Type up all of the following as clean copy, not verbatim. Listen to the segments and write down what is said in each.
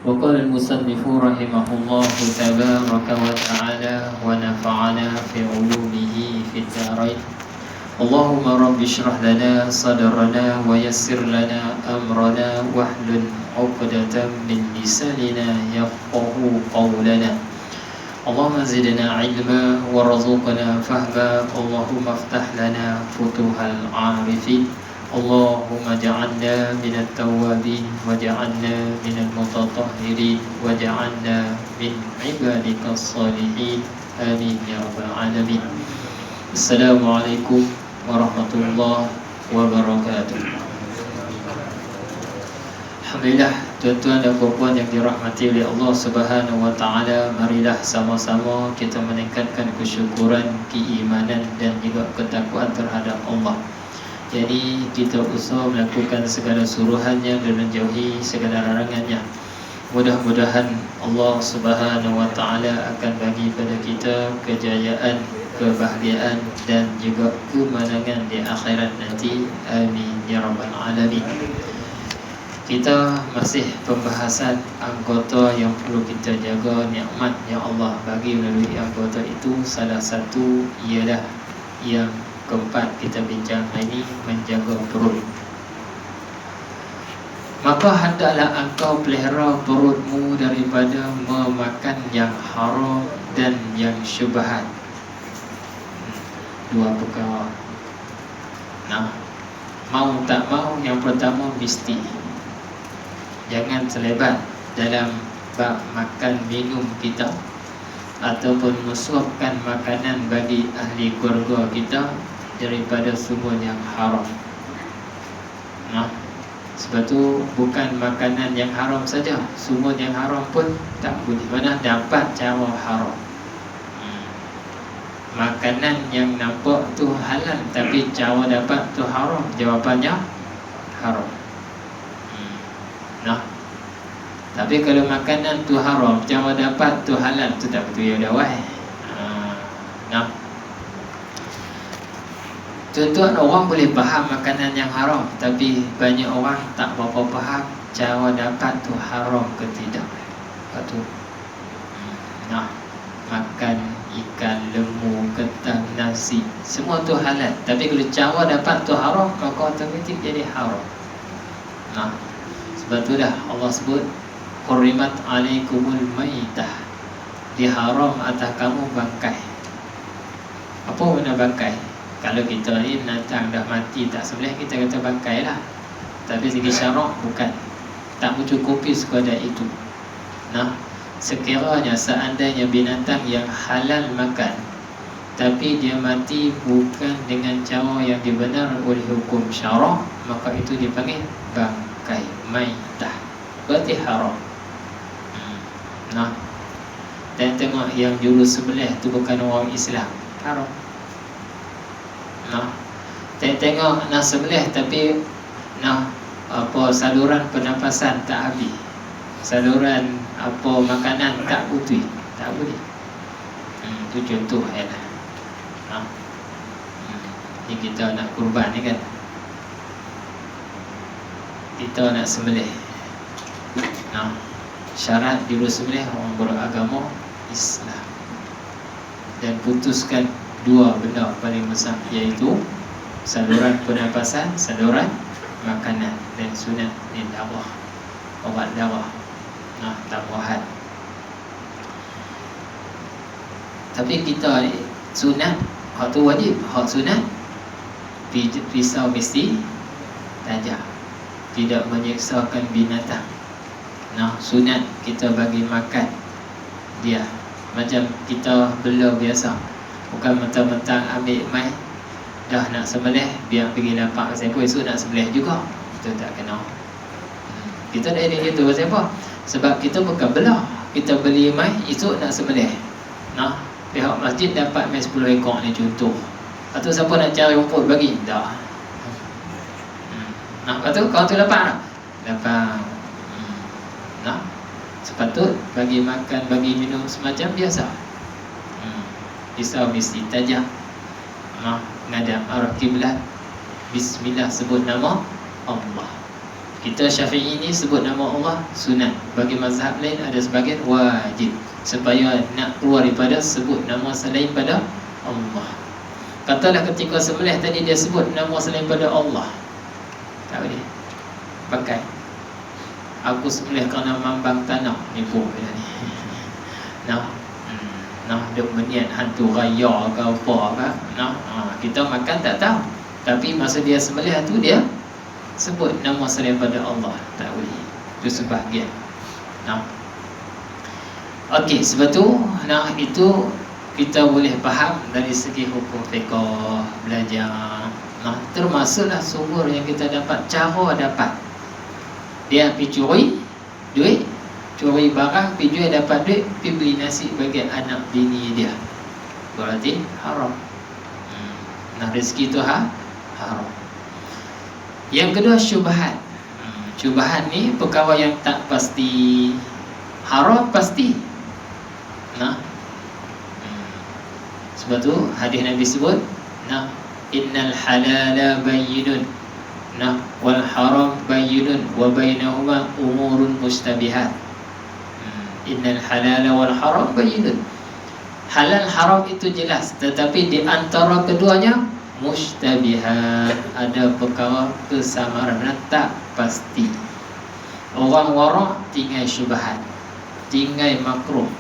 وقال المصنف رحمه الله تبارك وتعالى ونفعنا في علومه في الدارين. اللهم رب اشرح لنا صدرنا ويسر لنا أمرنا واحلل عقدة من لساننا يفقه قولنا. اللهم زدنا علما وارزقنا فهما. اللهم افتح لنا فتوح العارفين. اللهم اجعلنا من التوابين واجعلنا من المتطهرين واجعلنا من عبادك الصالحين. آمين يا رب العالمين. السلام عليكم ورحمة الله wabarakatuh. Alhamdulillah, tuan-tuan dan puan-puan yang dirahmati oleh Allah Subhanahu wa taala, marilah sama-sama kita meningkatkan kesyukuran, keimanan dan juga ketakwaan terhadap Allah. Jadi kita usaha melakukan segala suruhannya dan menjauhi segala larangannya. Mudah-mudahan Allah Subhanahu wa taala akan bagi pada kita kejayaan, kebahagiaan dan juga kemenangan di akhirat nanti. Amin ya rabbal alamin. Kita masih pembahasan anggota yang perlu kita jaga, nikmat yang Allah bagi melalui anggota itu. Salah satu ialah yang keempat kita bincang ini, menjaga perut. Maka hendaklah engkau pelihara perutmu daripada memakan yang haram dan yang syubhat. Dua perkara. Nah, mau tak mau, yang pertama mesti jangan terlibat dalam bab makan minum kita ataupun mesuapkan makanan bagi ahli keluarga kita daripada sumber yang haram. Nah, sebab tu bukan makanan yang haram saja, sumber yang haram pun tak boleh. Mana dapat cara haram. Makanan yang nampak tu halal tapi cara dapat tu haram, jawapannya haram. Nah, tapi kalau makanan tu haram, cara dapat tu halal, tu tak betul ya dah wah. Nah, tuan-tuan, orang boleh faham makanan yang haram, tapi banyak orang tak berapa faham cara dapat tu haram ke tidak. Lepas tu nah, makan ikan, lembu, ketan, nasi, semua tu halal, tapi kalau cara dapat tu haram, maka otomatik jadi haram. Nah, sebab itulah Allah sebut hurrimat alaikumul maitah, diharam atas kamu bangkai. Apa makna bangkai? Kalau kita ni binatang dah mati tak sembelih, kita kata bangkai lah. Tapi segi syarak bukan, tak mencukupi sekadar itu. Nah, sekiranya seandainya binatang yang halal makan tapi dia mati bukan dengan cara yang dibenar oleh hukum syarak, maka itu dipanggil bangkai, maitah, berarti haram. Nah, dan tengok yang juru sebelah tu bukan orang Islam, haram. Nah, tengok nak sebelah tapi nah, apa saluran pernafasan tak habis, saluran apa makanan tak putih, tak boleh. Itu contoh lah. Nah, ni kita nak kurban ni kan, kita nak sembelih. Nah, syarat juru sembelih orang beragama Islam, dan putuskan dua benda paling besar, iaitu saluran pernafasan, saluran makanan, dan sunat ni darah, obat darah. Nah, tambahan. Tapi kita ni sunat, hak tu wajib, hak sunat pisau mesti tajam, tidak menyeksakan binatang. Nah, sunat kita bagi makan dia macam kita bela biasa, bukan mentang-mentang ambil mai dah nak sembelih biar pergi lapak pasal apa, esok nak sembelih juga. Itu tak kena. Kita dah ada gitu pasal apa? Sebab kita bukan belah, kita beli mai esok nak sembelih. Nah, pihak masjid dapat mai 10 ekor ni contoh. Atau siapa nak cari rumput bagi? Dah. Nah, lepas tu kau tu lapak. Lapak. Nah, sepatut bagi makan, bagi minum semacam biasa. Pisau mesti tajam. Nah, ngadap arah kiblat, bismillah, sebut nama Allah. Kita Syafi'i ni sebut nama Allah sunat. Bagi mazhab lain ada sebagian wajib, supaya nak keluar daripada sebut nama selain pada Allah. Katalah ketika sembelih tadi dia sebut nama selain pada Allah, tak boleh pakai. Aku sembelih kerana mambang tanah, nipu bila ni. Nah, dia berniat hantu raya ke apa ke. Kita makan tak tahu, tapi masa dia sembelih tu dia sebut nama selain pada Allah, tak boleh. Itu sebahagian. Okey, sebab tu itu kita boleh faham dari segi hukum fiqh, belajar. Termasuklah sumber yang kita dapat, cara dapat. Dia pergi curi duit, curi barang, pergi jual dapat duit, pergi beli nasi bagi anak bini dia, berarti haram. Rezeki tu haram. Yang kedua, syubhat. Syubhat ni perkara yang tak pasti. Haram pasti. Sebab tu hadis Nabi sebut, innal halala bayyinun, wal haram bayyinun, wa bainahuma umurun mustabihat. Innal halala wal haram bayyinun. Halal haram itu jelas, tetapi di antara keduanya mustabihat, ada perkara kesamaran, tak pasti. Orang warak tinggal syubhat, tinggal makruh.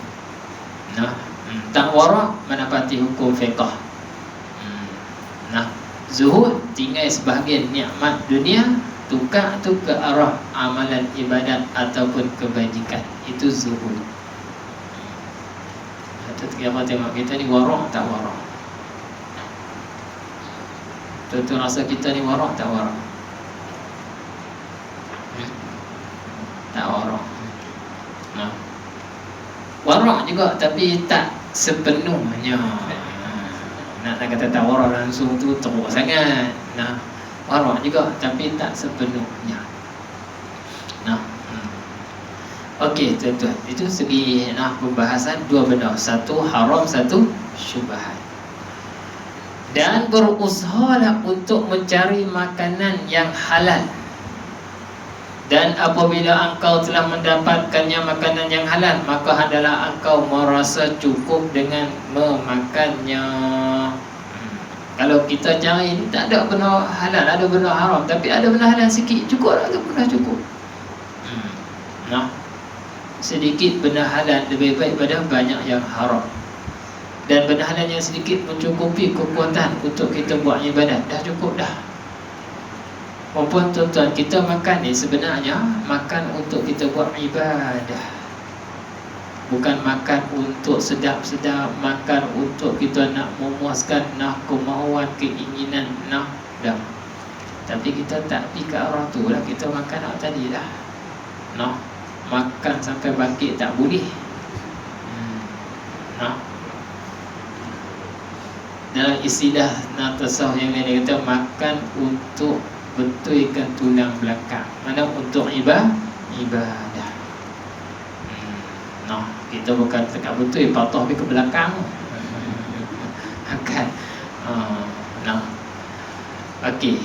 Tak warak menepati hukum fiqh. Zuhud tinggal sebahagian nikmat dunia, tukar tu ke arah amalan ibadat ataupun kebajikan. Itu zuhud. Kita tengok kita ni warak tak warak. Tentu rasa kita ni warak tak warak? Tak warak. Warak juga, tapi tak sepenuhnya. Nak kata tak warak langsung tu teruk sangat. Warak juga, tapi tak sepenuhnya. Okey tuan-tuan, itu segi pembahasan dua benda, satu haram, satu syubhat. Dan berusahalah untuk mencari makanan yang halal. Dan apabila engkau telah mendapatkannya makanan yang halal, maka hendaklah engkau merasa cukup dengan memakannya. Kalau kita cari, tak ada benda halal, ada benda haram, tapi ada benda halal sikit, cukup lah, tu pun dah cukup. Sedikit benda halal lebih baik pada banyak yang haram. Dan benda halal yang sedikit mencukupi kekuatan untuk kita buat ibadat, dah cukup dah. Walaupun tuan-tuan, kita makan ni sebenarnya makan untuk kita buat ibadah, bukan makan untuk sedap-sedap, makan untuk kita nak memuaskan kemahuan, keinginan, dah. Tapi kita tak pergi ke arah tu lah. Kita makan tadi dah. Makan sampai bangkit tak boleh. Dalam istilah tasawuf yang lain kata makan untuk betulkan tulang belakang. Mana untuk ibadah. Kita bukan tekan betul, patuh pergi ke belakang. Makan. Okey,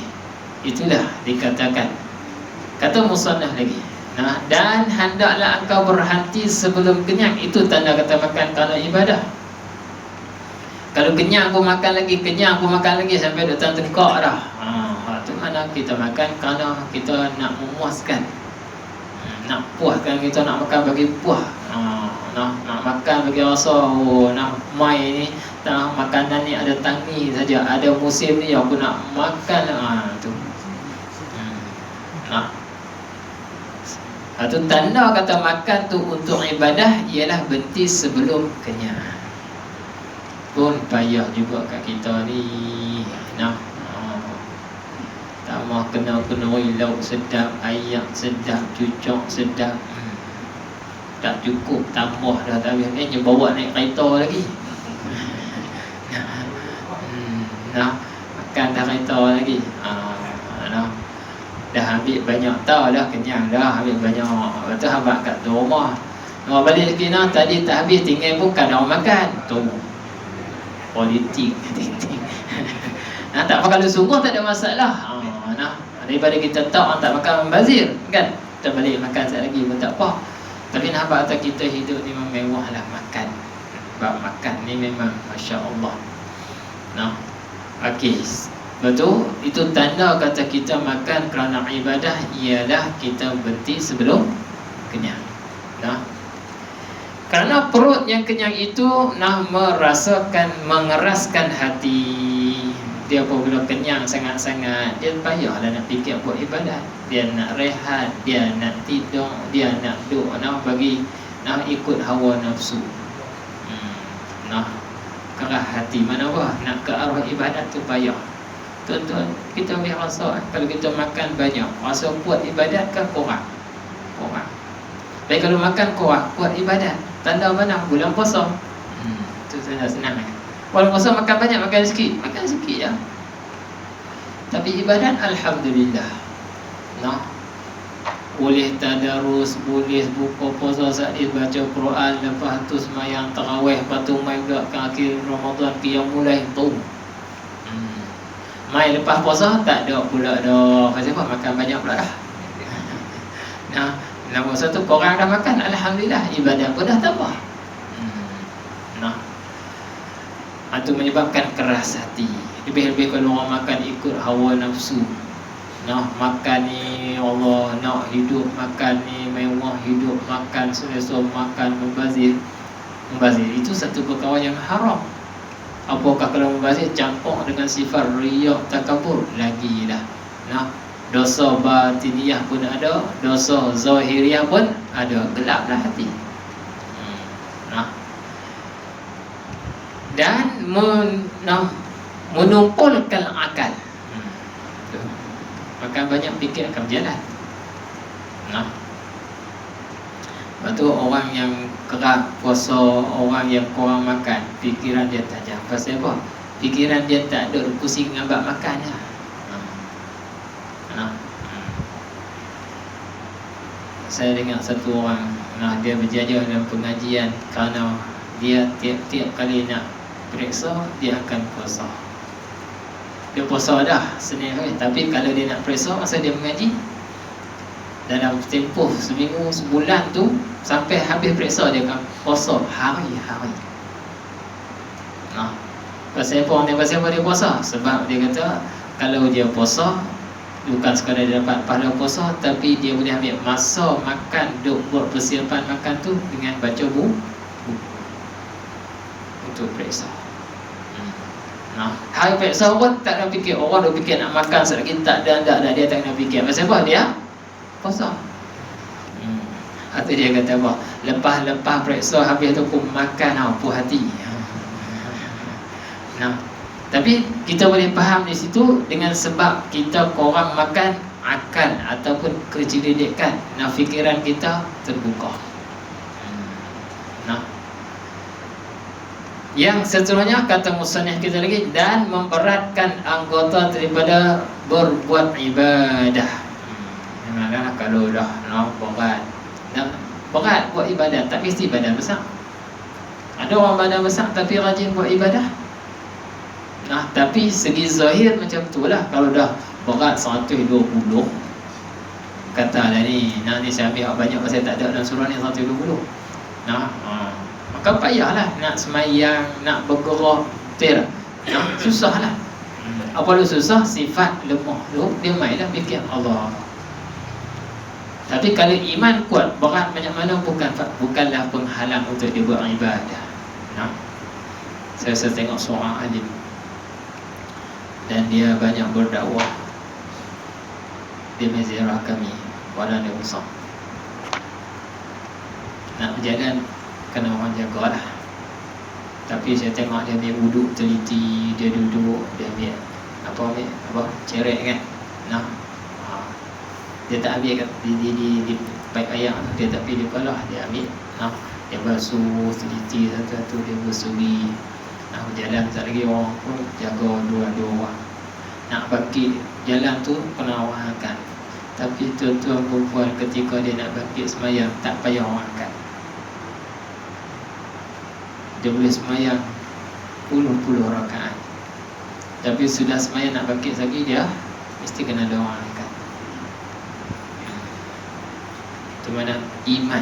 itulah dikatakan. Kata musannaf lagi, dan hendaklah engkau berhenti sebelum kenyang. Itu tanda kata makan kerana ibadah. Kalau kenyang aku makan lagi, kenyang aku makan lagi sampai datang tengkok dah. Itu mana kita makan kerana kita nak memuaskan, nak puaskan, kita nak makan bagi puas. Nak makan bagi rasa nak mai ni, makanan ni ada tangi saja, ada musim ni aku nak makan. Tu. Itu tanda kata makan tu untuk ibadah ialah berhenti sebelum kenyang. Pun payah juga kat kita ni. Tambah kena lauk sedap, ayam sedap, cucuk sedap. Tak cukup, tambah dah tak habis. Ni bawa naik kereta lagi. Makan dah kereta lagi. Dah ambil banyak tau dah, kenyang dah, ambil banyak. Lepas tu habaq kat tu rumah. Balik lagi tadi tak habis, tinggal bukan orang makan. Tu politik. Tak apa, kalau sungguh tak ada masalah. Daripada kita tak orang tak makan membazir kan, kita balik makan sekali lagi pun tak apa. Tapi nampak kata kita hidup ni memang mewah lah makan. Sebab makan ni memang Masya Allah. Nah, okey. Betul, itu tanda kata kita makan kerana ibadah ialah kita berhenti sebelum kenyang. Nah, kerana perut yang kenyang itu merasakan, mengeraskan hati. Dia apabila kenyang sangat-sangat, dia payahlah nak fikir buat ibadat. Dia nak rehat, dia nak tidur, dia nak duduk, ikut hawa nafsu. Kerah hati mana nak ke arah ibadat tu payah. Tuan-tuan, kita boleh rasa kalau kita makan banyak, rasa kuat ibadat kan kurang. Baik kalau makan kurang, kuat ibadat. Tanda mana? Bulan puasa. Itu senang. Bulan puasa makan banyak, makan sikit ya. Tapi ibadat alhamdulillah. Boleh tadarus, boleh buka puasa saat baca Quran, lepas tu sembahyang tarawih, lepas tu mai pula ke akhir Ramadan yang mulai tu. Mai lepas puasa tak ada pula dah. Pasal apa? Makan banyak pula dah. Dalam puasa tu korang dah makan, alhamdulillah, ibadat pun dah tambah. Itu menyebabkan keras hati. Lebih-lebih kalau orang makan ikut hawa nafsu. Makan ni Allah nak hidup, makan ni mewah, hidup makan selesa, makan membazir. Itu satu perkara yang haram. Apakah kalau membazir campur dengan sifat riya, takabur, lagilah. Dosa batiniyah pun ada, dosa zahiriyah pun ada. Gelaplah hati. Dan menumpulkan akal. Makan banyak fikir akan berjalan. Lepas tu orang yang kerap puasa, orang yang kurang makan, fikiran dia tajam. Pasal apa? Fikiran dia tak ada pusing dengan bab makan je. Saya dengar satu orang, dia berjaya dalam pengajian kerana dia tiap-tiap kali nak periksa, dia akan puasa. Dia puasa dah Senin hari, tapi kalau dia nak periksa masa dia mengaji, dalam tempoh seminggu, sebulan tu, sampai habis periksa dia akan puasa hari-hari. Pasal apa dia puasa? Sebab dia kata kalau dia puasa, bukan sekadar dia dapat pahala puasa, tapi dia boleh ambil masa makan, duk buat persiapan makan tu dengan baca buku untuk periksa. Hari periksa pun tak nak fikir. Orang dah fikir nak makan sekejap lagi, tak, dia tak nak fikir. Pasal apa? Dia puasa. Atau dia kata apa? Lepas periksa habis tu pun makan puas hati. Tapi kita boleh faham di situ dengan sebab kita korang makan akal ataupun kecerdikan. Fikiran kita terbuka. Yang seterusnya kata musannif kita lagi, dan memberatkan anggota daripada berbuat ibadah. Memanglah kalau dah berat buat ibadah, tak mesti badan besar. Ada orang badan besar tapi rajin buat ibadah. Tapi segi zahir macam tu lah. Kalau dah berat 120, katalah ni saya ambil banyak pasal tak ada dalam surah ni 120. Maka payahlah nak semayang, nak bergerak, susah lah. Apa lu susah? Sifat lemah tu, dia mainlah fikir Allah. Tapi kalau iman kuat, berat macam mana bukanlah penghalang untuk dia buat ibadah. Saya tengok seorang alim, dan dia banyak berdakwah di Mazirah kami, Kuala Lumpur. Nak berjalan kena orang jaga lah. Tapi saya tengok dia ambil wuduk teliti, dia duduk, dia ambil cerek kan. Dia tak ambil kat di paip air, dia tak pilih kalah, dia ambil. Dia basuh teliti satu-satu, dia bersuri. Berjalan tak lagi, orang pun jaga dua orang. Nak bangkit jalan tu kena orang angkat. Tapi tuan-tuan perempuan, ketika dia nak bangkit semayang, tak payah orang angkat. Dia boleh semayang puluh-puluh rakaat. Tapi sudah semayang nak bangkit lagi, dia mesti kena ada orang angkat. Itu mana? Iman.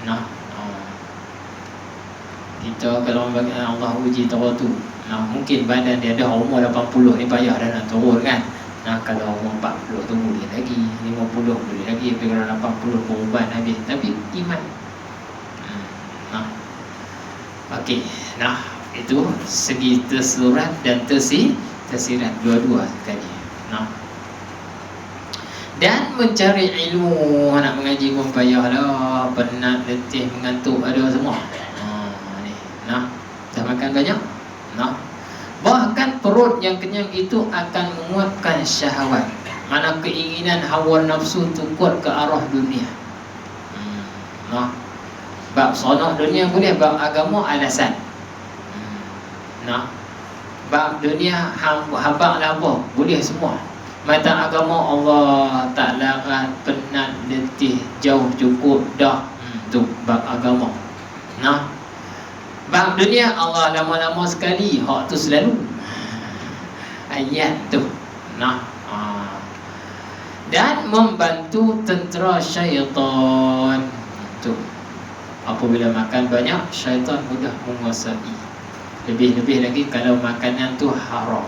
Nah, kita kalau bagi Allah uji tawaduk, mungkin badan dia dah umur 80 ni payah dah nak turun kan. Kalau umur 40 tu boleh lagi, 50 boleh lagi, tapi kalau 80 beruban habis. Tapi iman. Okey. Itu segi tersurat dan tersirat dua-dua sekali. Dan mencari ilmu, nak mengaji pun payah lah, penat, letih, mengantuk, ada semua. Dah makan banyak. Bahkan perut yang kenyang itu akan menguatkan syahwat. Mana keinginan hawa nafsu tu kuat ke arah dunia. Bab sonok dunia boleh, bab agama alasan. Bab dunia habaq lah apa, boleh semua. Mata agama Allah tak larat, penat, letih, jauh cukup dah. Tu bab agama. Bab dunia Allah lama-lama sekali, hak tu selalu ayat tu. Dan membantu tentera syaitan. Tu apabila makan banyak, syaitan mudah menguasai. Lebih-lebih lagi kalau makanan tu haram.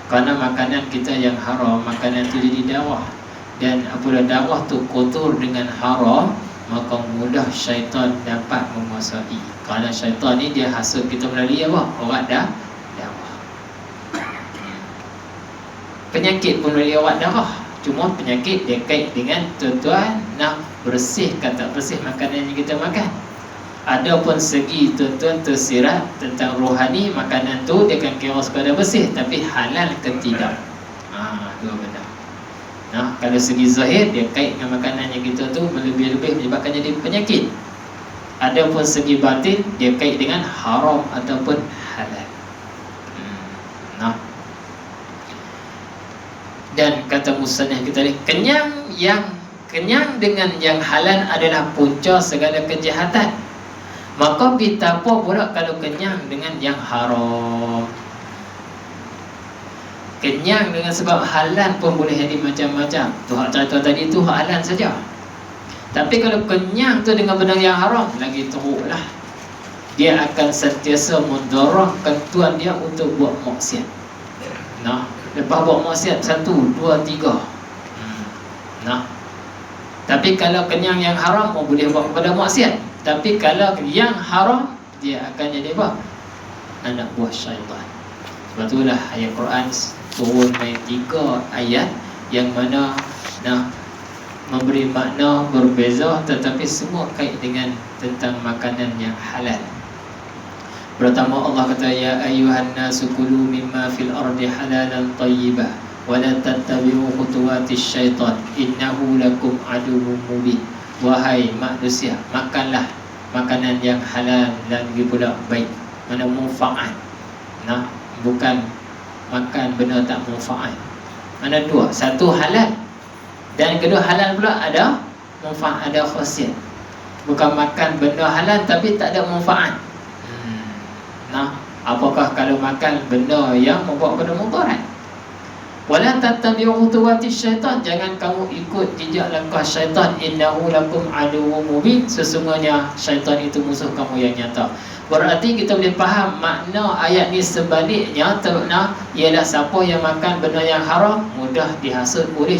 Kerana makanan kita yang haram, makanan tu jadi darah. Dan apabila darah tu kotor dengan haram, maka mudah syaitan dapat menguasai. Kerana syaitan ni dia hasut kita melalui apa? Urat darah. Penyakit pun melalui urat darah. Cuma penyakit dia kait dengan tuan-tuan nak bersih ke tak bersih makanan yang kita makan. Adapun segi tuan-tuan tersirat tentang rohani, makanan tu dia akan kira sekadar bersih, tapi halal ke tidak. Dua benda. Kalau segi zahir, dia kait dengan makanan yang kita tu melebih-lebih menyebabkan jadi penyakit. Adapun segi batin, dia kait dengan haram ataupun halal. Dan kata musannif kita ni, kenyang dengan yang halal adalah punca segala kejahatan. Maka betapa pula kalau kenyang dengan yang haram. Kenyang dengan sebab halal pun boleh jadi macam-macam. Tu hak cerita tadi tu hak halal saja. Tapi kalau kenyang tu dengan benda yang haram, lagi teruk lah. Dia akan sentiasa mendorongkan tuan dia untuk buat maksiat. Lepas buat maksiat 1, 2, 3. Tapi kalau kenyang yang haram, boleh buat kepada maksiat. Tapi kalau yang haram, dia akan jadi apa? Anak buah syaitan. Sebab itulah ayat Quran turun main 3 ayat yang mana memberi makna berbeza, tetapi semua kait dengan tentang makanan yang halal. Pertama Allah kata, ya ayyuhan nasu kulu mimma fil ardi halalan tayyibah wa la tattabi'u khutuwatis syaitan innahu lakum aduwwum mubin. Wahai manusia, makanlah makanan yang halal dan lagi pula baik. Mana manfaat. Bukan makan benda tak manfaat. Mana dua? Satu halal, dan kedua halal pula ada manfaat, ada khasiat. Bukan makan benda halal tapi tak ada manfaat. Apakah kalau makan benda yang membawa pada mudarat? Wala tattabi'u khutuwatis syaitan, jangan kamu ikut jejak langkah syaitan. Innahu lakum aduwwum mubin, sesungguhnya syaitan itu musuh kamu yang nyata. Berarti kita boleh faham makna ayat ni sebaliknya, ialah siapa yang makan benda yang haram mudah dihasut oleh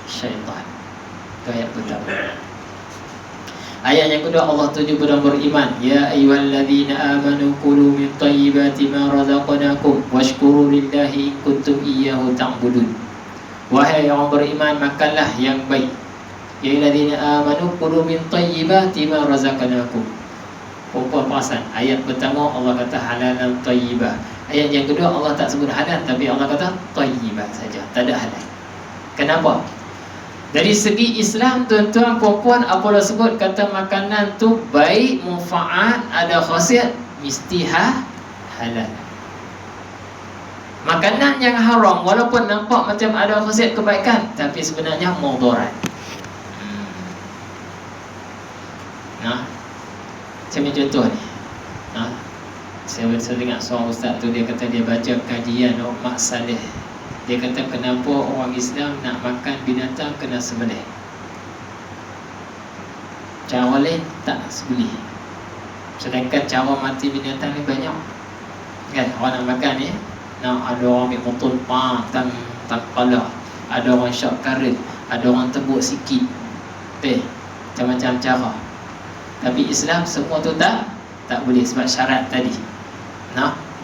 syaitan. Itu ayat pertama. Ayat yang kedua, Allah tuju pada beriman, ya ayyuhalladzina amanu kulu min thayyibati ma razaqnakum washkuru lillahi in kuntum iyyahu ta'budun. Wahai orang beriman, makanlah yang baik. Ya ayyuhalladzina amanu kulu min thayyibati ma razaqnakum. Apa perasan? Ayat pertama Allah kata halalan thayyibah. Ayat yang kedua Allah tak sebut halal, tapi Allah kata thayyibah saja, tak ada halal. Kenapa? Dari segi Islam, tuan-tuan puan-puan, apabila sebut kata makanan tu baik, manfaat, ada khasiat, mesti halal. Makanan yang haram walaupun nampak macam ada khasiat kebaikan, tapi sebenarnya mudarat. Macam contoh ni, saya dengar seorang ustaz tu, dia kata dia baca kajian Mak Saleh. Dia kata kenapa orang Islam nak makan binatang kena sembelih. cara lain tak boleh. Sedangkan cara mati binatang ni banyak kan. Orang nak makan ni, ada orang ambil motor tang kepala, ada orang shock current, ada orang tebuk sikit, macam-macam cara. Tapi Islam semua tu tak boleh sebab syarat tadi.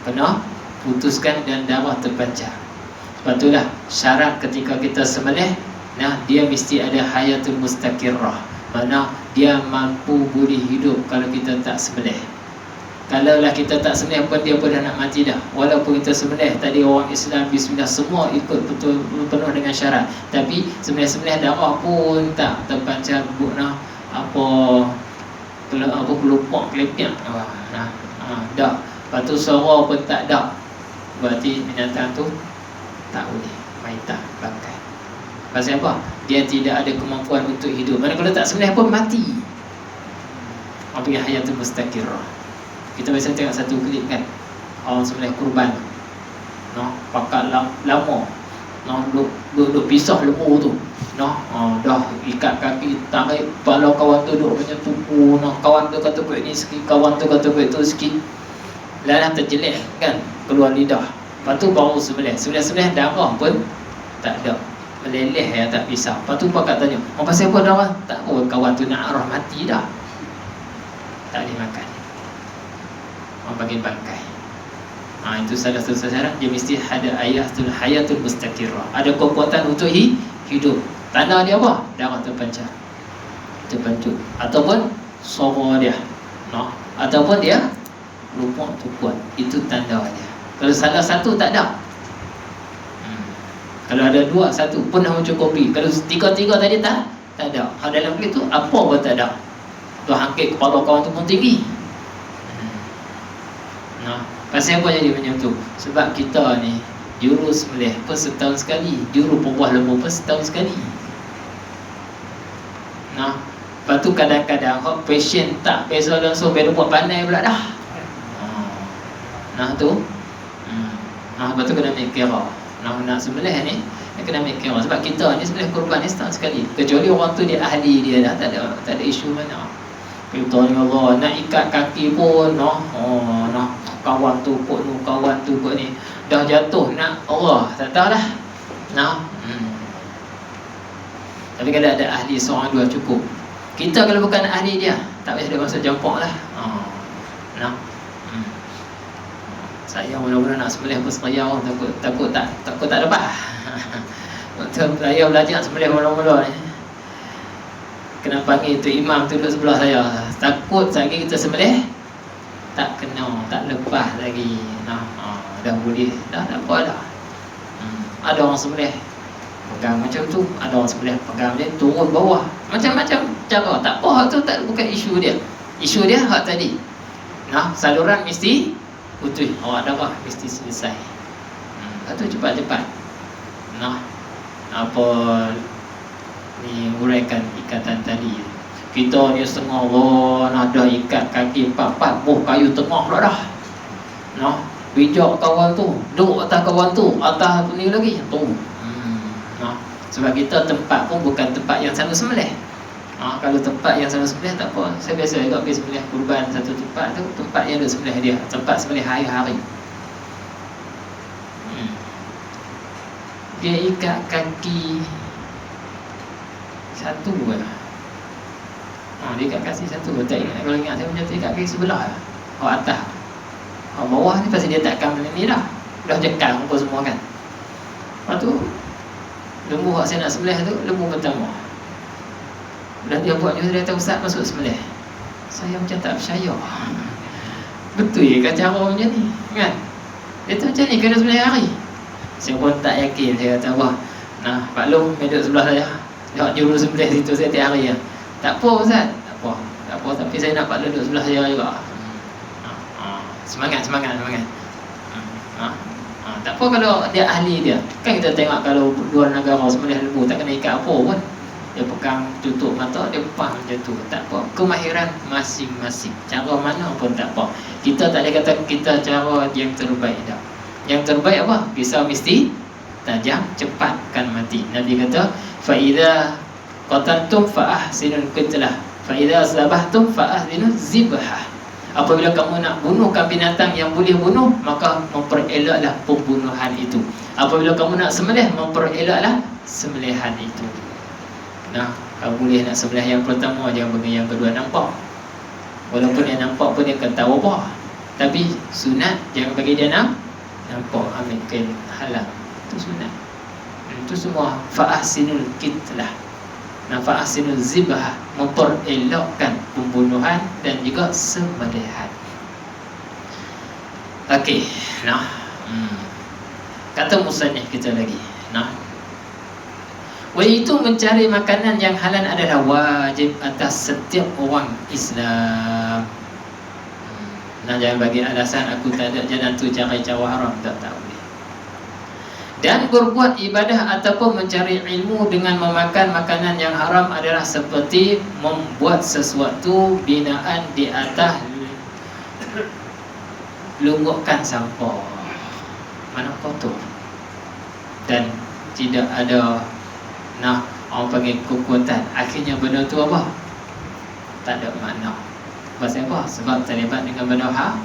Kena putuskan dan darah terpancar. Sebab itulah syarat ketika kita sembelih, dia mesti ada hayatul mustaqirrah. Mana dia mampu boleh hidup kalau kita tak sembelih. Kalaulah kita tak sembelih pun dia pun dah nak mati dah. Walaupun kita sembelih tadi orang Islam bismillah semua ikut betul penuh dengan syarat. Tapi sembelih-sembelih darah pun tak terpancar apa kelopak kelepiak. Dah. Lepas tu suara pun tak ada. Berarti binatang tu tak boleh maitah, bangkai. Pasal apa? Dia tidak ada kemampuan untuk hidup. Mana kalau tak sembelih pun mati. Apa yang hayatul mustaqirrah. Kita biasa tengok satu klip kan, orang sembelih kurban, pakat lama, duduk pisah lembu tu, dah ikat kaki, tarik kepala kawan tu duduk macam tu, kawan tu kata buat ni sikit, kawan tu kata buat tu sikit, lalang terjelek kan, keluar lidah. Lepas tu baru sembelih darah pun tak ada, meleleh ya, tak pisah. Lepas tu pakat tanya, pasal apa darah? Tak apa, kawan tu nak arah mati dah, tak boleh makan, bagi bangkai. Itu salah satu syarat. Dia mesti ada hayatul mustaqirrah, ada kekuatan untuk hidup. Tanda dia apa? Darah terpancar, terpancut, ataupun suara dia, ataupun dia lupa tu kuat. Itu tanda dia. Kalau salah satu tak ada. Kalau ada dua, satu pun dah mencukupi. Kalau tiga-tiga tadi tak ada. Dalam itu apa pun tak ada. Tu hangkit kepala kawan tu pun tinggi. Pasal apa jadi macam tu? Sebab kita ni juru sembelih pun setahun sekali, juru pembuah lembu pun setahun sekali. Lepas tu kadang-kadang patient tak biasa langsung biar buat pandai pula dah. Tu. Lepas tu kena ambil kira. Nak sembelih ni kena ambil kira. Sebab kita ni sembelih kurban ni setahun sekali. Kecuali orang tu dia ahli dia dah, tak ada isu mana. Kita ni Allah nak ikat kaki pun, kawan tu kot ni, kawan tu kot ni, dah jatuh nak Allah tak tahu dah. Tapi kalau ada ahli seorang dua cukup. Kita kalau bukan ahli dia, tak payah dia masuk jemput lah. Saya mula-mula nak sembelih pun semaya, takut tak dapat. Waktu saya belajar sembelih mula-mula ni, kena panggil tu imam tu duduk sebelah saya. Takut lagi kita sembelih tak kena, tak lepas lagi. Dah boleh, dah tak apa dah. Ada orang sembelih pegang macam tu, ada orang sembelih pegang dia turun bawah, macam-macam cara. Tak apa, hak tu tak, bukan isu dia. Isu dia hak tadi. Saluran mesti putih, awak darah mesti selesai. Hak tu cepat-cepat. Apa ni uraikan ikatan tadi. Kita ni setengah nak dah ikat kaki 4-4 kayu tengah pula dah. Bijak kawan tu, duduk atas kawan tu, atas ni lagi tu. Sebab kita tempat pun bukan tempat yang selalu sembelih. Kalau tempat yang selalu sembelih tak apa. Saya biasa juga pergi sembelih kurban satu tempat tu, tempat yang duduk sembelih dia, tempat sembelih hari-hari. Dia ikat kaki satu lah. Dia ikat kaki satu. Tak ingat, kalau ingat saya macam tu, ikat kaki sebelah lah. Atas, bawah ni pasal dia takkan ni dah. Dah jekal apa semua kan. Lepas tu lembu yang saya nak sembelih tu, lembu pertama. Dah dia buat je, dia kata ustaz masuk sembelih. Saya macam tak percaya. Betul ke cara macam ni kan? Dia tu macam ni kena sembelih hari. Saya pun tak yakin. Saya kata wah, Pak Long duduk sebelah saya, dia juru sembelih situ saya tiap hari. Tak apa ustaz, tak apa, tapi saya nak Pak Long duduk sebelah saya juga. Semangat. Tak apa kalau dia ahli dia. Kan kita tengok kalau luar negara sembelih lembu tak kena ikat apa pun, dia pegang tutup mata, dia faham macam tu. Tak apa, kemahiran masing-masing. Cara mana pun tak apa. Kita tak boleh kata kita cara yang terbaik dah. Yang terbaik apa? Pisau mesti tajam, cepat kan mati. Nabi kata fa idza qatantum fa ahsinul qitlah. Fa idza zabahtum fa ahdinu zibhah. Apabila kamu nak bunuhkan binatang yang boleh bunuh, maka memperelaklah pembunuhan itu. Apabila kamu nak sembelih, memperelaklah sembelihan itu. Nah, kalau boleh nak sembelih yang pertama, jangan bagi yang kedua nampak. Walaupun yang nampak pun dia akan tahu apa. Tapi sunat jangan bagi dia nampak, ambil kain halang. Itu sunat. Itu semua fa'ahsinul kitlah. Nah, fa'ahsinul zibah, memperelokkan pembunuhan dan juga sembelihan. Okey, nah. Kata musannif kita lagi. Nah. Itu mencari makanan yang halal adalah wajib atas setiap orang Islam. Nah, jangan bagi alasan aku tak ada jalan tu cari cara haram, tak boleh. Dan berbuat ibadah ataupun mencari ilmu dengan memakan makanan yang haram adalah seperti membuat sesuatu binaan di atas lunggukkan sampah. Mana kotor dan tidak ada orang panggil kekuatan. Akhirnya benda tu apa? Tak ada makna. Pasal apa? Sebab terlibat dengan benda haram.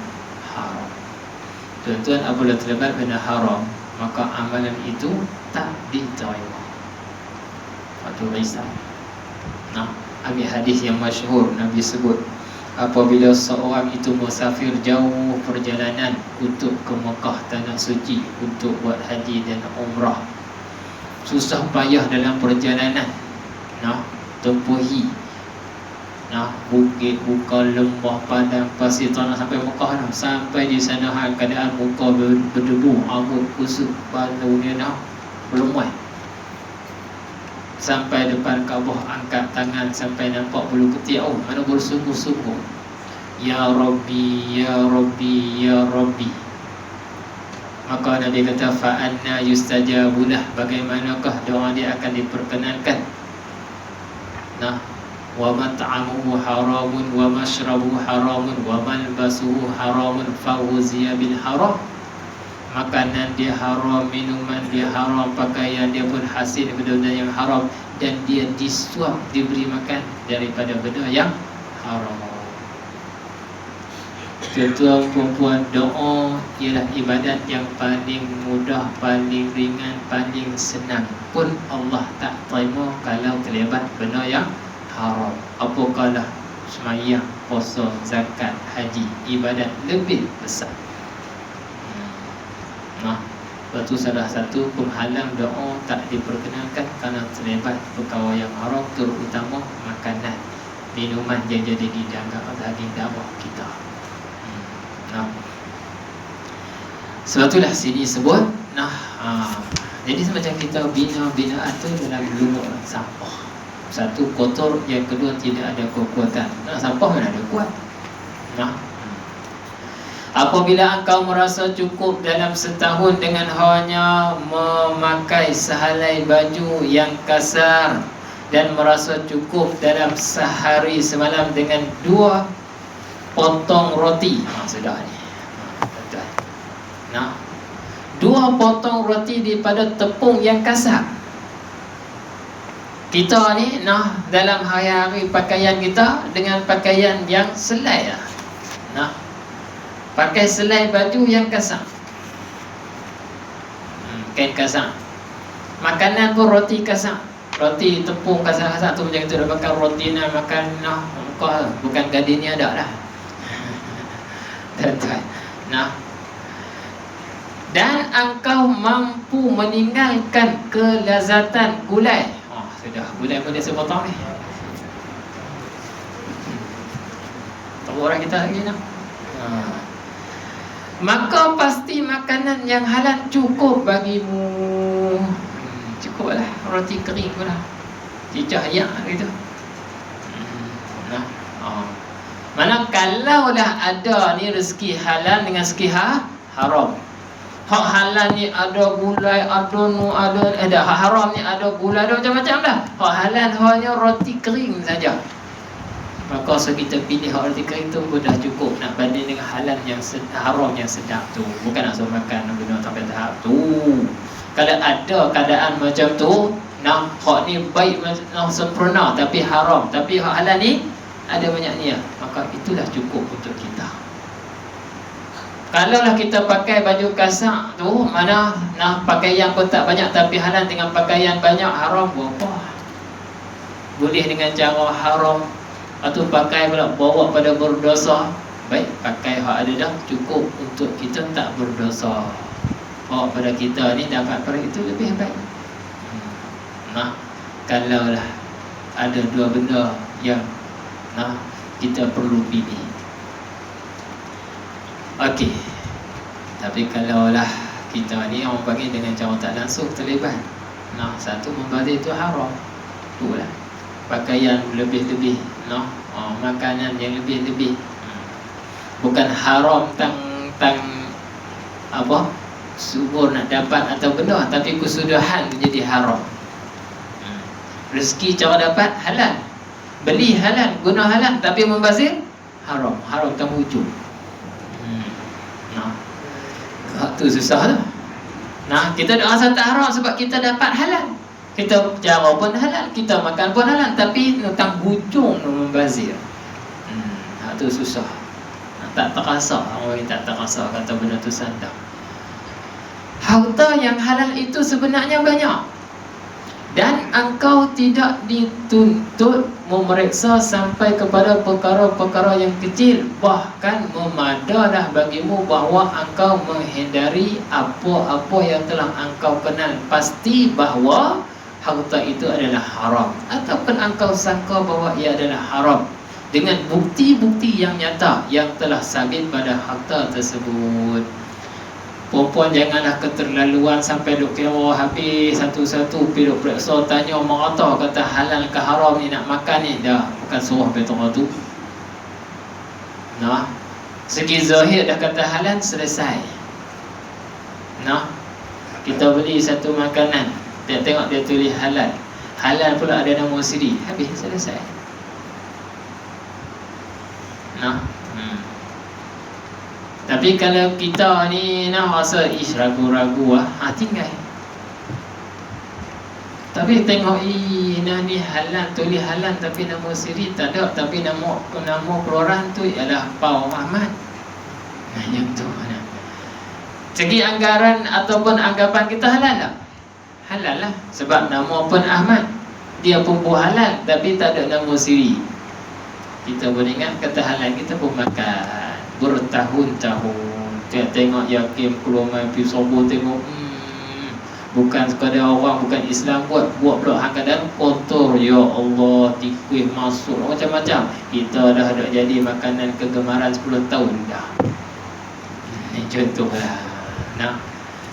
Tuan-tuan, apabila terlibat benda haram, maka amalan itu tak diterima. Waktu risau. Ambil hadis yang masyhur, Nabi sebut, apabila seorang itu musafir jauh perjalanan untuk ke Mekah, tanah suci, untuk buat haji dan umrah, susah payah dalam perjalanan, tempuhi bukit, buka lembah, padang, pasir tanah sampai Mekah. Sampai di sana keadaan muka berdebu, rambut kusut, balu dia berlumai. Sampai depan Kaabah, angkat tangan sampai nampak bulu ketiak. Mana bersungguh-sungguh, Ya Rabbi, Ya Rabbi, Ya Rabbi. Maka Nabi kata, fa'anna yustajabulah, bagaimanakah doa dia akan diperkenankan. Wa mat'amuhu haramun wa mashrabuhu haramun wa malbasuhu haramun fawziya bil haram. Makanan dia haram, minuman dia haram, pakaian dia pun hasil benda yang haram, dan dia disuap, diberi makan daripada benda yang haram. Tuan-tuan, perempuan, doa ialah ibadat yang paling mudah, paling ringan, paling senang. Pun Allah tak terima kalau terlibat benda yang haram. Apakah sembahyang, puasa, zakat, haji, ibadat lebih besar. Itu salah satu penghalang doa tak diperkenankan kerana terlibat perkara yang haram, terutama makanan, minuman yang jadi daging darah kita. Sebab itulah sini sebut jadi semacam kita bina-binaan tu dalam lumut sampah. Satu, kotor. Yang kedua, tidak ada kekuatan. Sampah mana ada kuat. Apabila engkau merasa cukup dalam setahun dengan hanya memakai sehelai baju yang kasar, dan merasa cukup dalam sehari semalam dengan 2 potong roti, sudah ni. 2 potong roti daripada tepung yang kasar. Kita ni dalam hari-hari pakaian kita dengan pakaian yang selai pakai selai baju yang kasar, kain kasar. Makanan pun roti kasar, roti tepung kasar-kasar tu macam tu. Dah makan roti makan bukan gardenia dak dah. Tuan-tuan, dan engkau mampu meninggalkan kelazatan gulai. Sudah, gulai pun dia sepotong ni. Tahu orang kita lagi maka pasti makanan yang halal cukup bagimu. Cukuplah roti kering pun lah, cicah ayak gitu. Mana kalaulah ada ni rezeki halal dengan rezeki haram. Hak halal ni ada gulai, ada hak haram ni ada gulai, ada macam-macam dah. Hak halal hanya roti kering saja. Maka kita pilih hak roti kering tu pun dah cukup nak banding dengan halal yang haram yang sedap tu. Bukan nak suruh makan benda sampai tahap tu. Kalau ada keadaan macam tu, hak ni baik sempurna tapi haram, tapi hak halal ni ada banyak niat, maka itulah cukup untuk kita. Kalaulah kita pakai baju kasar tu, mana nah pakaian pun tak banyak tapi halal dengan pakaian banyak, haram apa? Boleh dengan cara haram, atau pakai pula bawa pada berdosa. Baik, pakai hak ada dah, cukup untuk kita tak berdosa. Bawa pada kita ni dapat perkara itu lebih baik. Nah, kalaulah ada dua benda yang kita perlu pilih. Okey. Tapi kalaulah kita ni orang panggil dengan cara tak langsung terlibat. Satu membazir itu haram. Itulah. Pakaian lebih-lebih, makanan yang lebih-lebih. Bukan haram tang apa? Subur nak dapat atau benda, tapi kesudahan menjadi haram. Rezeki cara dapat halal, beli halal, guna halal, tapi membazir haram. Haram tang hujung. Itu susah tu. Kita dah rasa tak haram sebab kita dapat halal. Kita cara pun halal, kita makan pun halal, tapi tentang hujung membazir. Itu susah. Tak terasa, orang tak terasa kata benda tu sandang. Harta yang halal itu sebenarnya banyak, dan engkau tidak dituntut memeriksa sampai kepada perkara-perkara yang kecil. Bahkan memadalah bagimu bahawa engkau menghindari apa-apa yang telah engkau kenal pasti bahawa harta itu adalah haram, ataupun engkau sangka bahawa ia adalah haram dengan bukti-bukti yang nyata yang telah sabit pada harta tersebut. Perempuan janganlah keterlaluan sampai duk kira habis satu-satu pergi duk periksa, tanya merata kata halal ke haram ni nak makan ni. Dah, bukan suruh betul tu. Segi zahir dah kata halal, selesai. Kita beli satu makanan, dia tengok dia tulis halal, halal pula ada nama siri, habis, selesai. Tapi kalau kita ni rasa ragu-ragu tinggal. Tapi tengok ni halal, tulis halal tapi nama siri tak ada, tapi nama peroran tu ialah Pak Ahmad. Yang tu mana? Segi anggaran ataupun anggapan kita halal tak? Halal lah, sebab nama pun Ahmad, dia pun halal tapi tak ada nama siri. Kita boleh ingat kata halal, kita pun makan bertahun-tahun. Tengok yakin keluar main pergi sobo, tengok bukan sekadar orang, bukan Islam buat pula hang kadang kotor. Ya Allah, tikus masuk macam-macam. Kita dah ada jadi makanan kegemaran 10 tahun dah. Ini contohlah.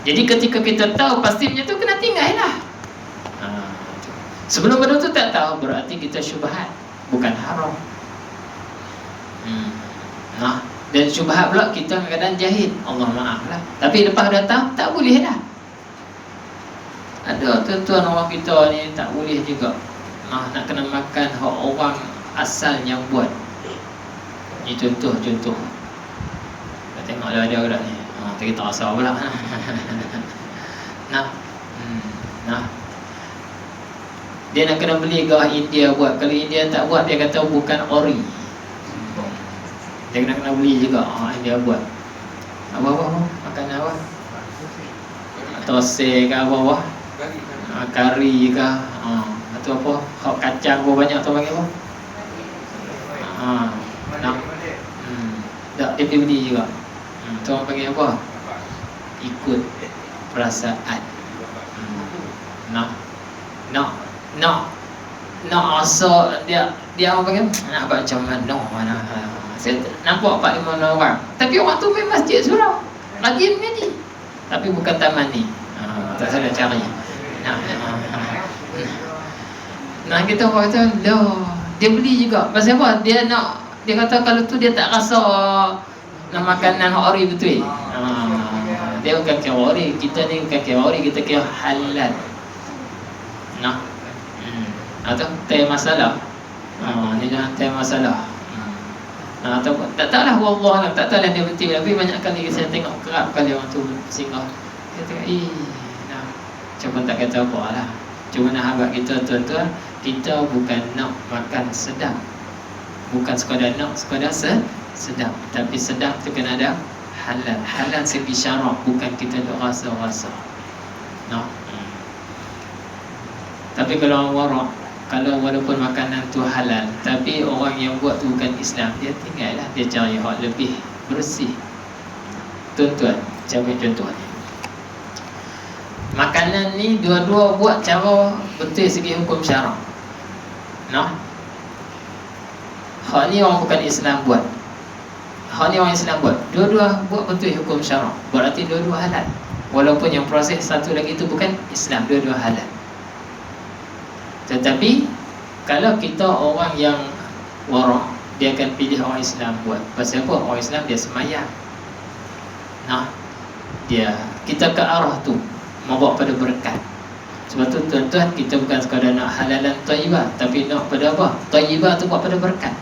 Jadi ketika kita tahu pasti macam tu, kena tinggal lah. Sebelum benda tu tak tahu, berarti kita syubhat, bukan haram. Dan syubhat pula kita kadang jahil, Allah maaf lah. Tapi lepas dah tahu, tak boleh dah. Ada tuan-tuan orang kita ni tak boleh juga nak kena makan hak orang asal yang buat. Ini contoh-contoh. Kita tengoklah dia orang ni, kita tak rasa pula. Dia nak kena beli gawah India buat. Kalau India tak buat, dia kata bukan ori. Dia kena beli juga. Dia buat apa-apa, makan apa, tosek ke apa-apa, kari ke, atau apa, hak kacang apa banyak tu panggil apa? Tak, dia pergi beli juga. Tu orang panggil apa? Ikut perasaan. Nak rasa dia orang panggil nak buat macam mana. Saya nampak 4-5 orang, tapi orang tu main masjid surau, lagi mengaji, tapi bukan taman ni. Tak salah cari. Kita orang kata dia beli juga. Pasal apa? Dia kata kalau tu dia tak rasa nak makanan ori betul. Dia bukan kira ori, kita ni bukan kira ori, kita kira halal. Atau teh masalah. Ni dah teh masalah. Ataupun tak tahulah, wallah tak tahulah dia betul. Tapi banyak kali saya tengok kerap kali orang tu singgah. Dia tengok cuma tak kata apa lah. Cuma nak habaq kita tuan-tuan, kita bukan nak makan sedap. Bukan sekadar nak, sekadar sedap. Tapi sedap tu kena ada halal. Halal segi syarak, bukan kita duk rasa-rasa. No? Tapi kalau orang warak, kalau walaupun makanan tu halal, tapi orang yang buat tu bukan Islam, dia tinggallah, dia cari hak lebih bersih. Tuan-tuan, saya ambil contoh ni. Makanan ni dua-dua buat cara betul segi hukum syarak. No? Hak ni orang bukan Islam buat, hak ni orang Islam buat. Dua-dua buat betul hukum syarak, berarti dua-dua halal. Walaupun yang proses satu lagi tu bukan Islam, dua-dua halal. Tetapi kalau kita orang yang warak, dia akan pilih orang Islam buat. Pasal apa? Orang Islam dia semayang. Nah, kita ke arah tu, membawa pada berkat. Sebab tu tuan-tuan, kita bukan sekadar nak halalan thayyibah, tapi nak pada apa? Thayyibah tu buat pada berkat.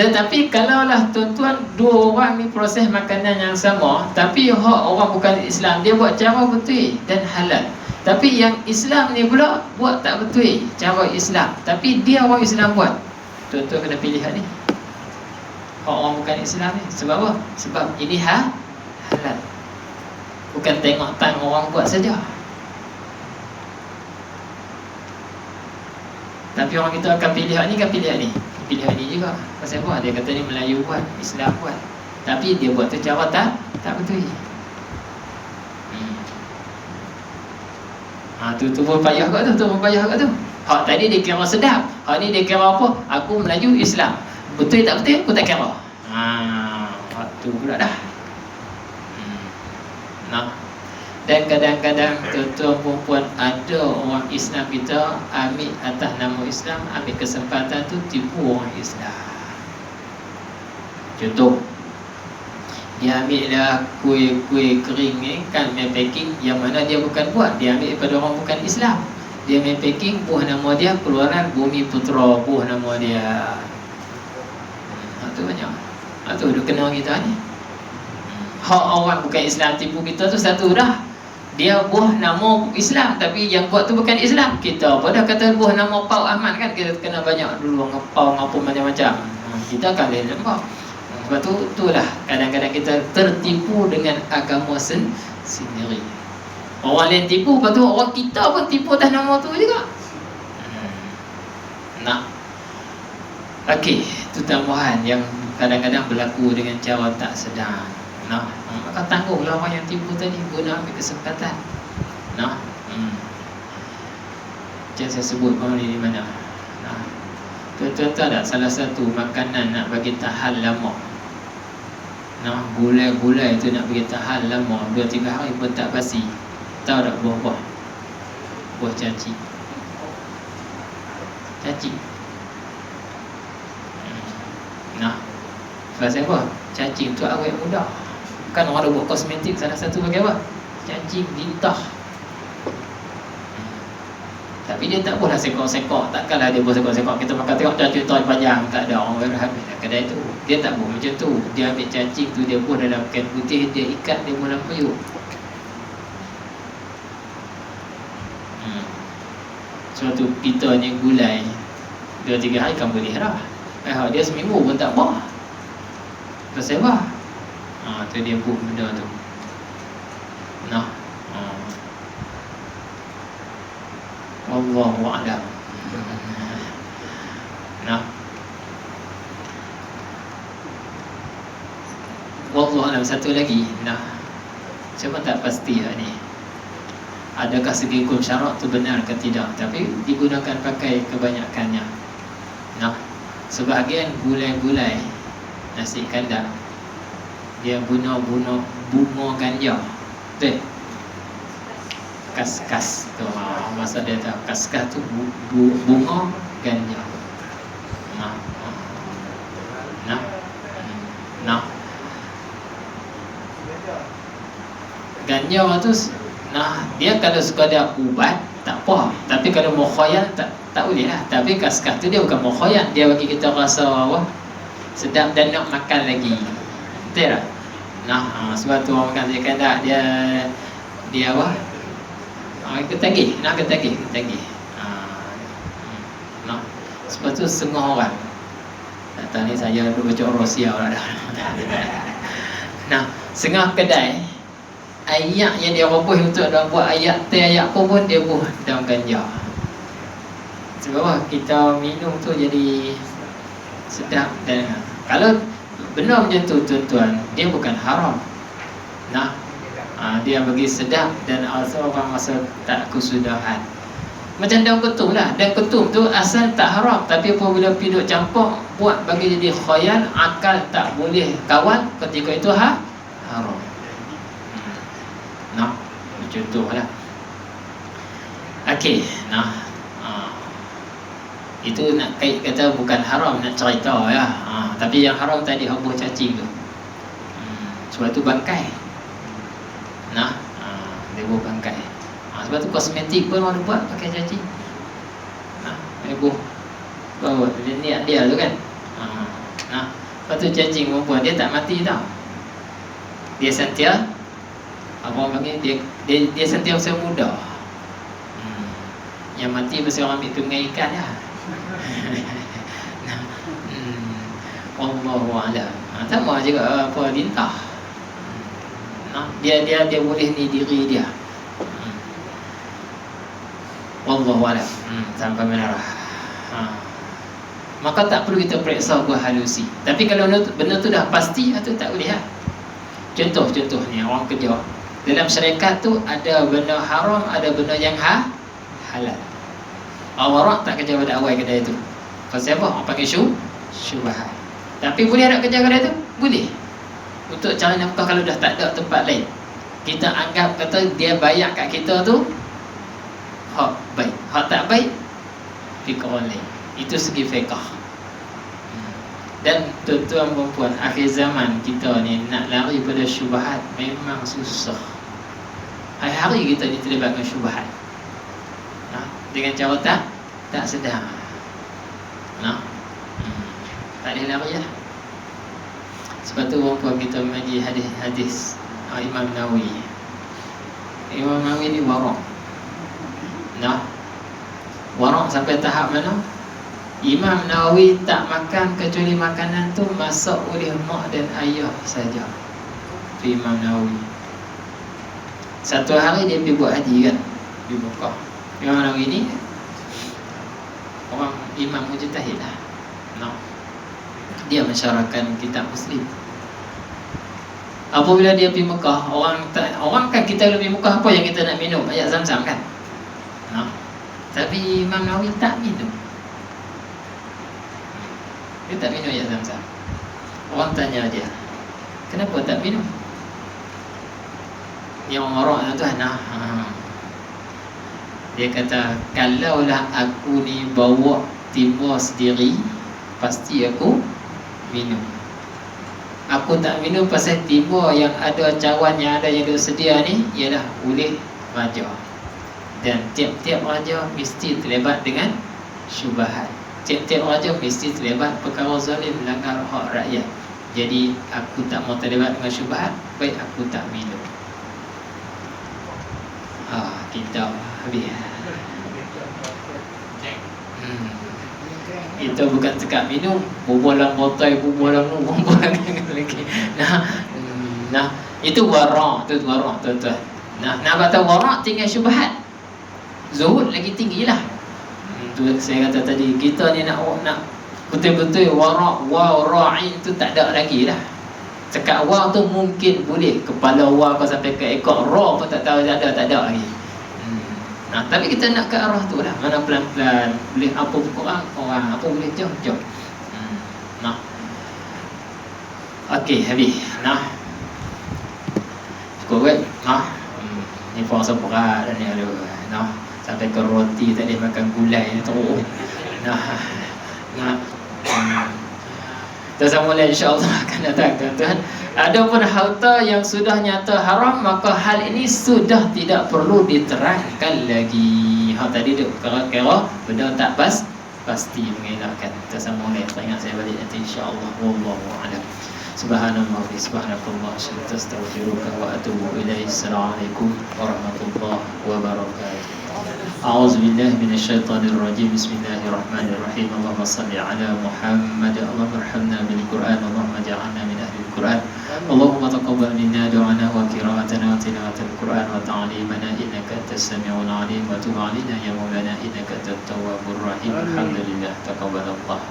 Tetapi kalaulah tuan-tuan, dua orang ni proses makanan yang sama, tapi hak orang bukan Islam, dia buat cara betul dan halal. Tapi yang Islam ni pula buat tak betul cara Islam, tapi dia orang Islam buat. Tuan-tuan kena pilih hak ni, hak orang bukan Islam ni. Sebab apa? Sebab ini halal. Bukan tengok tang orang buat saja. Tapi orang kita akan pilih hak ni, kan pilih hak ni, pilih hak ni juga. Pasal apa? Dia kata ni Melayu buat, Islam buat, tapi dia buat tu cara tak betul. Tu pun payah kat tu, Hak tadi dia kira sedap, hak ni dia kira apa? Aku Melayu Islam, betul tak betul aku tak kira. Hak tu pula dah. Nah, dan kadang-kadang tuan-tuan perempuan, ada orang Islam kita ambil atas nama Islam, ambil kesempatan tu tipu orang Islam. Contoh, dia ambil dah kuih-kuih kering ni kan, main packing yang mana dia bukan buat, dia ambil daripada orang bukan Islam. Dia main packing, buah nama dia Keluaran Bumi Putra, buah nama dia. Itu banyak. Itu dia kena kita ni. Hak orang bukan Islam tipu kita tu satu dah. Dia buah nama Islam, tapi yang buat tu bukan Islam. Kita apa dah kata buah nama Pau Ahmad kan, kita kena banyak dulu ngepau ngapa macam-macam. Kita akan lempar. Sebab tu, itulah kadang-kadang kita tertipu dengan agama sendiri. Orang lain tipu, lepas tu orang kita pun tipu atas nama tu juga. Nah, okey, itu tambahan yang kadang-kadang berlaku dengan cara tak sedar. Nah, maka tangguhlah orang yang tipu tadi, guna ambil kesempatan. Nah, macam saya sebut malam ni di mana. Nah, tuan-tuan tahu tak, salah satu makanan nak bagi tahan lama. Nah, gulai-gulai tu nak bagi tahan lama 2-3 hari pun tak basi. Tahu tak buah-buah? Buah cacing. Nah, pasal apa? Cacing tu awet muda. Kan orang ada buat kosmetik, salah satu bagi apa? Cacing lintah. Tapi dia tak boleh sekok-sekok. Takkanlah dia boleh sekok-sekok. Kita makan tengok cacing tu panjang. Tak ada orang boleh habis kedai tu. Dia tak boleh macam tu. Dia ambil cacing tu, dia buat dalam kain putih, dia ikat, dia mula puyuh. Sebab tu kita ni gulai 2-3 hari kan boleh dah. Dia seminggu pun tak apa. Pasal apa? Tu dia buat benda tu. Nah, Wallahu a'lam. Nah, Wallahu a'lam. Satu lagi. Nah, saya pun tak pasti ni, adakah segi hukum syarak tu benar ke tidak, tapi digunakan pakai kebanyakannya. Nah, sebahagian gulai-gulai nasi kandar dia guna bunga ganja. Betul? Kaskas tu, masa dia tahu kaskas tu bunga ganja. Nah, ganja tu, dia kalau sekadar ubat tak apa, tapi kalau mukhayan tak boleh lah. Tapi kaskas tu dia bukan mukhayan, dia bagi kita rasa apa, sedap dan nak makan lagi. Betul tak? Nah, sebab tu orang makan nasi kandar, dia apa? Ketagih. Nah, Sebab tu setengah orang datang ni, saya duduk baca Rusia lah dah. Nah, setengah kedai ayat yang dia roboh untuk dalam buat ayat ayat apa pun dia buat dalam ganja. Sebab apa? Kita minum tu jadi sedap. Dan kalau benda macam tu tuan-tuan, dia bukan haram. Nah, dia bagi sedap dan orang rasa tak kesudahan. Macam daun ketum lah. Daun ketum tu asal tak haram, tapi apabila piduk campur buat bagi jadi khayal, akal tak boleh kawal, ketika itu haram. Nah, contohlah. Okey, nah. Itu nak kata bukan haram, nak cerita ya. Tapi yang haram tadi hobah cacing tu. Sebab tu bangkai. Nah, dia buat bangkai. Sebab tu kosmetik pun orang buat pakai cacing. Dia buat dia niat dia tu kan. Nah, lepas tu cacing perempuan dia tak mati tau. Dia sentiasa orang panggil dia sentiasa muda. Yang mati mesti orang ambil tungai ikan lah. Wallahu a'lam. Sama juga apa lintah. Dia boleh ni diri dia. Wallahu a'lam. Sampai menarah. Maka tak perlu kita periksa buah halusi. Tapi kalau benda tu dah pasti, itu tak boleh lah. Contohnya orang kerja dalam syarikat tu ada benda haram, ada benda yang halal. Orang tak kerja pada awal kedai tu. Pasal apa? Orang panggil syubhat. Tapi boleh nak kerja kedai tu? Boleh. Untuk cari nafkah kalau dah tak ada tempat lain. Kita anggap kata dia bayar kat kita tu hak baik. Hak tak baik pergi ke orang lain. Itu segi fiqh. Dan tuan-tuan dan puan, akhir zaman kita ni nak lari pada syubhat memang susah. Hari-hari kita ni terlibat dengan syubhat. Dengan cara tak sedar. Tak boleh lari lah. Sebab tu orang kita mengaji hadis Imam Nawawi. Imam Nawawi ni warak. Warak sampai tahap mana? Imam Nawawi tak makan kecuali makanan tu masak oleh mak dan ayah saja. Tu Imam Nawawi. Satu hari dia pergi buat haji kan, di Mekah. Imam Nawawi ni orang imam mujtahid lah. Dia mensyarahkan kitab Muslim. Apabila dia pergi Mekah, orang kan kita lebih Mekah, apa yang kita nak minum? Ayat Zam-Zam kan. Tapi Imam Nawawi tak minum. Dia tak minum ayat Zam-Zam. Orang tanya dia, kenapa tak minum? Dia orang tu dia kata, kalaulah aku ni bawa timur sendiri, pasti aku minum. Aku tak minum pasal timur yang ada cawan yang ada sedia ni ialah oleh raja. Dan tiap-tiap raja mesti terlibat dengan syubhat. Tiap-tiap raja mesti terlibat perkara zalim, melanggar hak rakyat. Jadi aku tak mau terlibat dengan syubhat, baik aku tak minum. Kita habis. Itu bukan sekat minum, bubur dalam botol, bubur dalam bubur lagi. Itu warak, tu warak tuan-tuan. Nak kata warak tinggal syubhat, zuhud lagi tinggi lah. Tu saya kata tadi, kita ni nak betul-betul warak, wara'in tu tak ada lagi lah. Sekat war tu mungkin boleh, kepala war kau sampai ke ekor, ra pun tak tahu ada, tak ada lagi. Tapi kita nak ke arah tu lah. Mana pelan-pelan, boleh apa orang, apa boleh jom. Okey, habis. Cukup kan? Ni puasa berat ni ada. Sampai ke roti tak boleh makan gulai ni teruk. Kita sambung lagi insya-Allah akan datang tuan-tuan. Adapun harta yang sudah nyata haram, maka hal ini sudah tidak perlu diterangkan lagi. Tadi duk kira-kira benda tak pasti mengelakkan. Kita sambung lagi, teringat saya balik nanti insya-Allah. Wallahu a'lam. Subhanallah wa subhanakallah, astaghfiruka wa atubu ilaik. Assalamualaikum warahmatullahi wabarakatuh. A'udzubillahi minasyaitonirrajim. Bismillahirrahmanirrahim. Allahumma salli ala Muhammad. Allahumma arhamna bil Qur'an. Allahumma ja'alna min ahli al-Qur'an. Allahumma taqabbal minna du'ana wa qira'atana wa tilawatal Qur'an wa ta'limana innaka antas sami'ul 'alim wa tub 'alaina ya maulana innaka antat tawwabur rahim. Alhamdulillah, taqabbalallah.